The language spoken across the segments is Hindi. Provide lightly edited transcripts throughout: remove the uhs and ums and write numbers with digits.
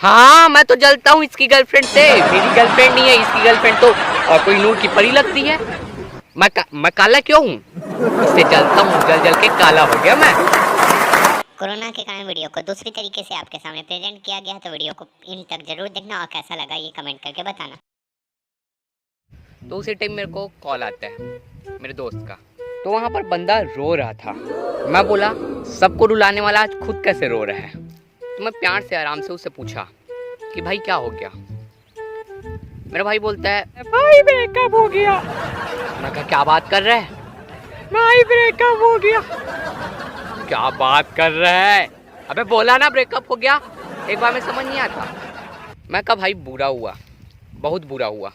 हाँ मैं तो जलता हूँ इसकी गर्लफ्रेंड से। मेरी गर्लफ्रेंड नहीं है, इसकी गर्लफ्रेंड तो और कोई नूर की परी लगती है। मैं काला क्यों हूँ? इससे जलता हूँ, जल जल के काला हो गया मैं। कोरोना के कारण वीडियो को दूसरी तरीके से आपके सामने प्रेजेंट किया गया, तो वीडियो को इन तक जरूर देखना और कैसा लगा ये कमेंट करके बताना। तो उसी टाइम मेरे को कॉल आता है मेरे दोस्त का, तो वहाँ पर बंदा रो रहा था। मैं बोला सबको रुलाने वाला आज खुद कैसे रो रहा है? तो मैं प्यार से आराम से उससे पूछा कि भाई क्या हो गया? मेरा भाई बोलता है भाई ब्रेकअप हो गया। मैं कहा क्या बात कर रहा है? भाई ब्रेकअप हो गया। क्या बात कर रहा है? अबे बोला ना ब्रेकअप हो गया। एक बार में समझ नहीं आता। मैं कहा भाई बुरा हुआ, बहुत बुरा हुआ,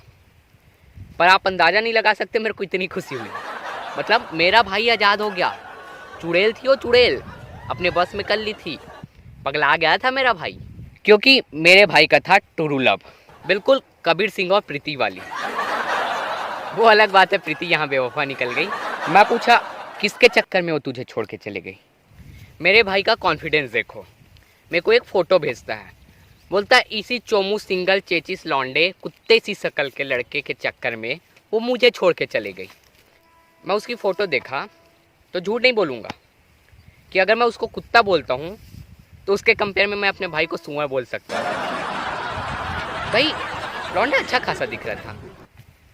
पर आप अंदाज़ा नहीं लगा सकते मेरे को इतनी खुशी हुई। मतलब मेरा भाई आज़ाद हो गया। चुड़ैल थी वो, चुड़ैल अपने बस में कर ली थी, पगला गया था मेरा भाई। क्योंकि मेरे भाई का था ट्रू लव, बिल्कुल कबीर सिंह और प्रीति वाली। वो अलग बात है, प्रीति यहाँ बेवफा निकल गई। मैं पूछा किसके चक्कर में वो तुझे छोड़ के चले गई? मेरे भाई का कॉन्फिडेंस देखो। मेरे को एक फ़ोटो भेजता है, बोलता है इसी चोमू सिंगल चेचिस लौंडे कुत्ते सी शकल के लड़के के चक्कर में वो मुझे छोड़ के चले गई। मैं उसकी फ़ोटो देखा तो झूठ नहीं बोलूँगा कि अगर मैं उसको कुत्ता बोलता हूँ तो उसके कंपेयर में मैं अपने भाई को सुअर बोल सकता हूँ। भाई लौंडा अच्छा खासा दिख रहा था,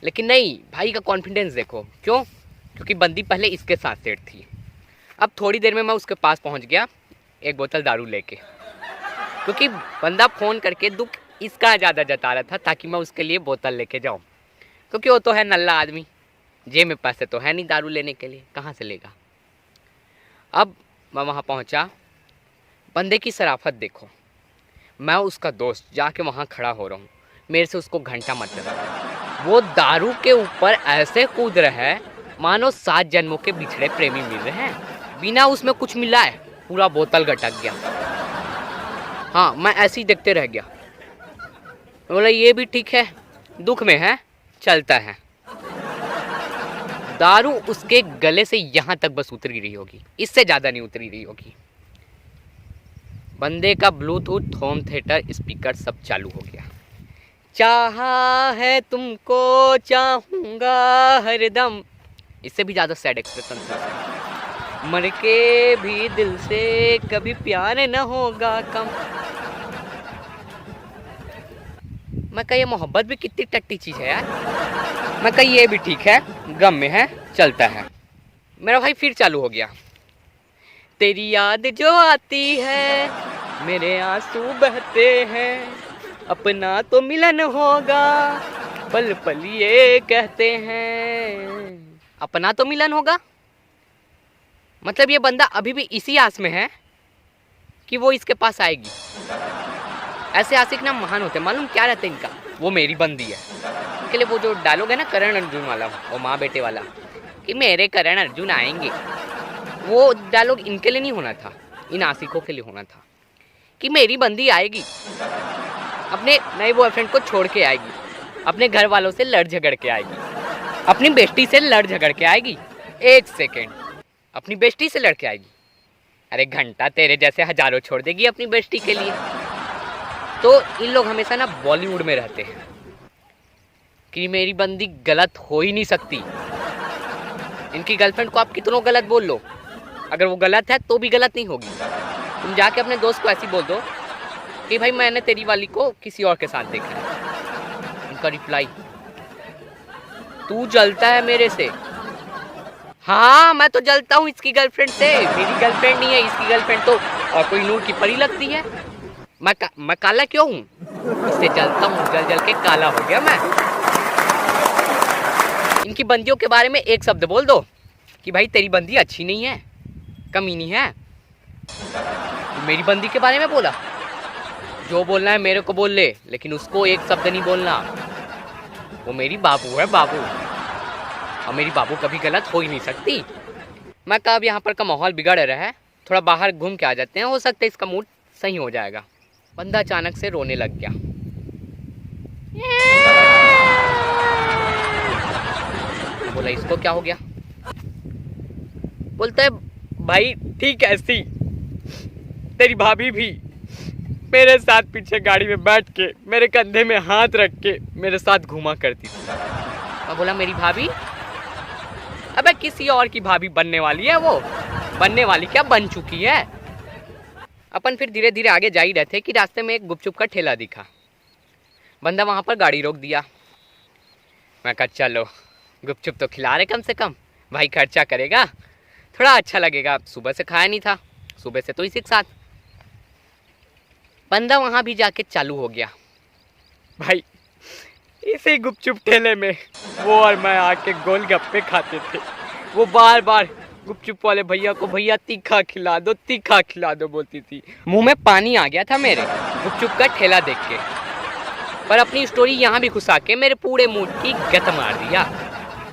लेकिन नहीं, भाई का कॉन्फिडेंस देखो। क्यों? क्योंकि बंदी पहले इसके साथ सेट थी। अब थोड़ी देर में मैं उसके पास पहुँच गया एक बोतल दारू लेके, क्योंकि बंदा फ़ोन करके दुख इसका ज़्यादा जता रहा था ताकि मैं उसके लिए बोतल लेके जाऊँ, क्योंकि वो तो है नल्ला आदमी, जेब में पैसे तो है नहीं दारू लेने के लिए, कहाँ से लेगा। अब मैं वहाँ पहुँचा, बंदे की शराफत देखो। मैं उसका दोस्त जाके वहाँ खड़ा हो रहा हूँ, मेरे से उसको घंटा मत लगा। वो दारू के ऊपर ऐसे कूद रहा है मानो 7 जन्मों के बिछड़े प्रेमी मिल रहे हैं। बिना उसमें कुछ मिला है पूरा बोतल गटक गया। हाँ मैं ऐसे ही देखते रह गया। बोला ये भी ठीक है, दुख में है, चलता है। दारू उसके गले से यहाँ तक बस उतरी रही होगी, इससे ज़्यादा नहीं उतरी रही होगी। बंदे का ब्लूटूथ, होम थिएटर, स्पीकर सब चालू हो गया। चाहा है तुमको चाहूँगा हरदम, इससे भी ज़्यादा सैड एक्सप्रेशन था। मर के भी दिल से कभी प्यार न होगा कम। मैं कहा ये मोहब्बत भी कितनी टट्टी चीज़ है यार। मैं कहा ये भी ठीक है, गम में है, चलता है। मेरा भाई फिर चालू हो गया। तेरी याद जो आती है मेरे आंसू बहते हैं, अपना तो मिलन होगा पल पल ये कहते हैं। अपना तो मिलन होगा मतलब ये बंदा अभी भी इसी आस में है कि वो इसके पास आएगी। ऐसे आशिक ना महान होते, मालूम क्या रहता है इनका? वो मेरी बंदी है। इनके लिए वो जो डायलॉग है ना करण अर्जुन वाला, वो माँ बेटे वाला, कि मेरे करण अर्जुन आएंगे, वो डायलॉग इनके लिए नहीं होना था, इन आशिकों के लिए होना था कि मेरी बंदी आएगी, अपने नए बॉयफ्रेंड को छोड़ के आएगी, अपने घर वालों से लड़ झगड़ के आएगी, अपनी बेस्टी से लड़ झगड़ के आएगी। एक सेकेंड, अपनी बेस्टी से लड़ के आएगी? अरे घंटा तेरे जैसे हजारों छोड़ देगी अपनी बेस्टी के लिए। तो इन लोग हमेशा ना बॉलीवुड में रहते हैं कि मेरी बंदी गलत हो ही नहीं सकती। इनकी गर्लफ्रेंड को आप कितनों गलत बोल लो, अगर वो गलत है तो भी गलत नहीं होगी। तुम जाके अपने दोस्त को ऐसे बोल दो कि भाई मैंने तेरी वाली को किसी और के साथ देखा है। उनका रिप्लाई, तू जलता है मेरे से। हाँ मैं तो जलता हूँ इसकी गर्लफ्रेंड से। मेरी गर्लफ्रेंड नहीं है, इसकी गर्लफ्रेंड तो और कोई नूर की परी लगती है। मैं काला क्यों हूँ? इससे जलता हूँ, जल जल के काला हो गया मैं। इनकी बंदियों के बारे में एक शब्द बोल दो कि भाई तेरी बंदी अच्छी नहीं है, कमीनी है। मेरी बंदी के बारे में बोला, जो बोलना है मेरे को बोल ले, लेकिन उसको एक शब्द नहीं बोलना। वो मेरी बाबू है, बाबू, और मेरी बाबू कभी गलत हो ही नहीं सकती। मैं कहा अब यहाँ पर का माहौल बिगड़ रहा है, थोड़ा बाहर घूम के आ जाते हैं, हो सकता है इसका मूड सही हो जाएगा। बंदा अचानक से रोने लग गया। बोला इसको क्या हो गया? बोलता है भाई ठीक है ऐसी, तेरी भाभी भी मेरे साथ पीछे गाड़ी में बैठ के मेरे कंधे में हाथ रख के मेरे साथ घुमा करती थी। मैं बोला मेरी भाभी? अबे किसी और की भाभी बनने वाली है वो, बनने वाली क्या, बन चुकी है। अपन फिर धीरे धीरे आगे जा ही रहे थे कि रास्ते में एक गुपचुप का ठेला दिखा। बंदा वहाँ पर गाड़ी रोक दिया। मैं कहा चलो गुपचुप तो खिला रहे, कम से कम भाई खर्चा करेगा, थोड़ा अच्छा लगेगा। सुबह से खाया नहीं था, सुबह से तो इसी के साथ। बंदा वहाँ भी जाके चालू हो गया। भाई इसी गुपचुप ठेले में वो और मैं आके गोलगप्पे खाते थे। वो बार बार गुपचुप वाले भैया को भैया तीखा खिला दो, तीखा खिला दो बोलती थी। मुंह में पानी आ गया था मेरे गुपचुप का ठेला देख के। पर अपनी स्टोरी यहाँ भी घुसा के मेरे पूरे मूड की गत मार दिया।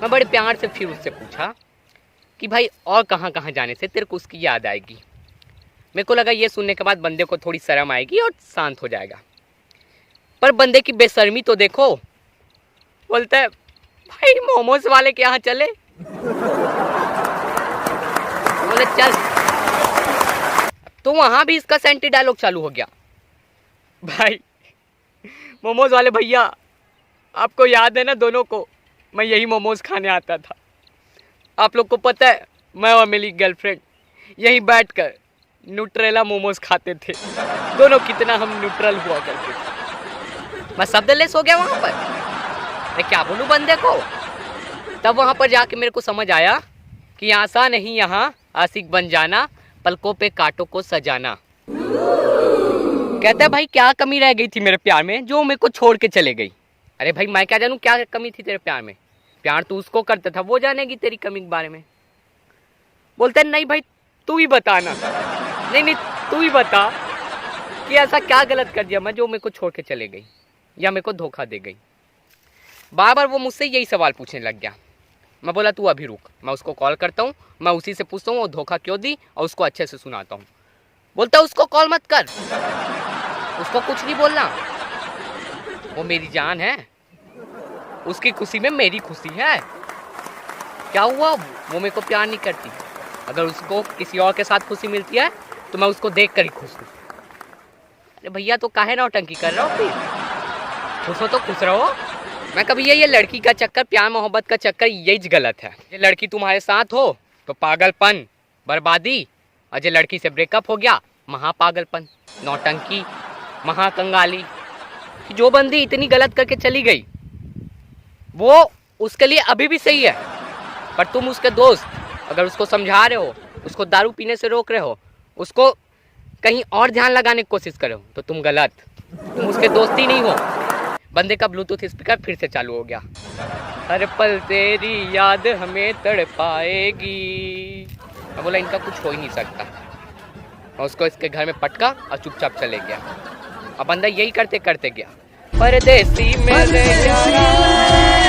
मैं बड़े प्यार से फिर उससे पूछा कि भाई और कहाँ कहाँ जाने से तेरे को उसकी याद आएगी। मेरे को लगा ये सुनने के बाद बंदे को थोड़ी शर्म आएगी और शांत हो जाएगा। पर बंदे की बेशर्मी तो देखो। बोलता है भाई मोमोज वाले के यहाँ चले। बोले चल। तो वहाँ भी इसका सेंटी डायलॉग चालू हो गया। भाई मोमोज वाले भैया, आपको याद है ना दोनों को, मैं यही मोमोज खाने आता था। आप लोग को पता है मैं और मेरी गर्लफ्रेंड यहीं बैठकर न्यूट्रेला मोमोज खाते थे। दोनों कितना हम न्यूट्रल हुआ करते थे। मैं शब्दलेस हो गया वहाँ पर। मैं क्या बोलूँ बंदे को। तब वहाँ पर जाके मेरे को समझ आया कि आसान नहीं यहाँ आशिक बन जाना, पलकों पे कांटों को सजाना। कहता है भाई क्या कमी रह गई थी मेरे प्यार में जो मेरे को छोड़ के चले गई। अरे भाई मैं क्या जानूँ क्या कमी थी तेरे प्यार में। प्यार तू उसको करता था, वो जानेगी तेरी कमी के बारे में। बोलते नहीं भाई तू ही बताना। नहीं तू ही बता कि ऐसा क्या गलत कर दिया मैं जो मेरे को छोड़ के चले गई या मेरे को धोखा दे गई। बार बार वो मुझसे यही सवाल पूछने लग गया। मैं बोला तू अभी रुक, मैं उसको कॉल करता हूँ, मैं उसी से पूछता हूँ वो धोखा क्यों दी और उसको अच्छे से सुनाता हूँ। बोलता उसको कॉल मत कर, उसको कुछ नहीं बोलना, वो मेरी जान है, उसकी खुशी में मेरी खुशी है। क्या हुआ, वो मेरे को प्यार नहीं करती। अगर उसको किसी और के साथ खुशी मिलती है तो मैं उसको देख कर ही खुश हूँ। अरे भैया तो काहे नौटंकी कर रहे हो, फिर खुश हो तो खुश रहो। मैं कभी ये लड़की का चक्कर, प्यार मोहब्बत का चक्कर यही गलत है। ये लड़की तुम्हारे साथ हो तो पागलपन, बर्बादी, और जो लड़की से ब्रेकअप हो गया महापागलपन, नौटंकी, महाकंगाली। कि जो बंदी इतनी गलत करके चली गई वो उसके लिए अभी भी सही है, पर तुम उसके दोस्त अगर उसको समझा रहे हो, उसको दारू पीने से रोक रहे हो, उसको कहीं और ध्यान लगाने की कोशिश कर रहे हो तो तुम गलत, तुम उसके दोस्त ही नहीं हो। बंदे का ब्लूटूथ स्पीकर फिर से चालू हो गया। हर पल तेरी याद हमें तड़पाएगी। मैं बोला इनका कुछ हो ही नहीं सकता। मैं उसको इसके घर में पटका और चुपचाप चले गया। अब बंदा यही करते करते गया। परदेसी मेरे यारा।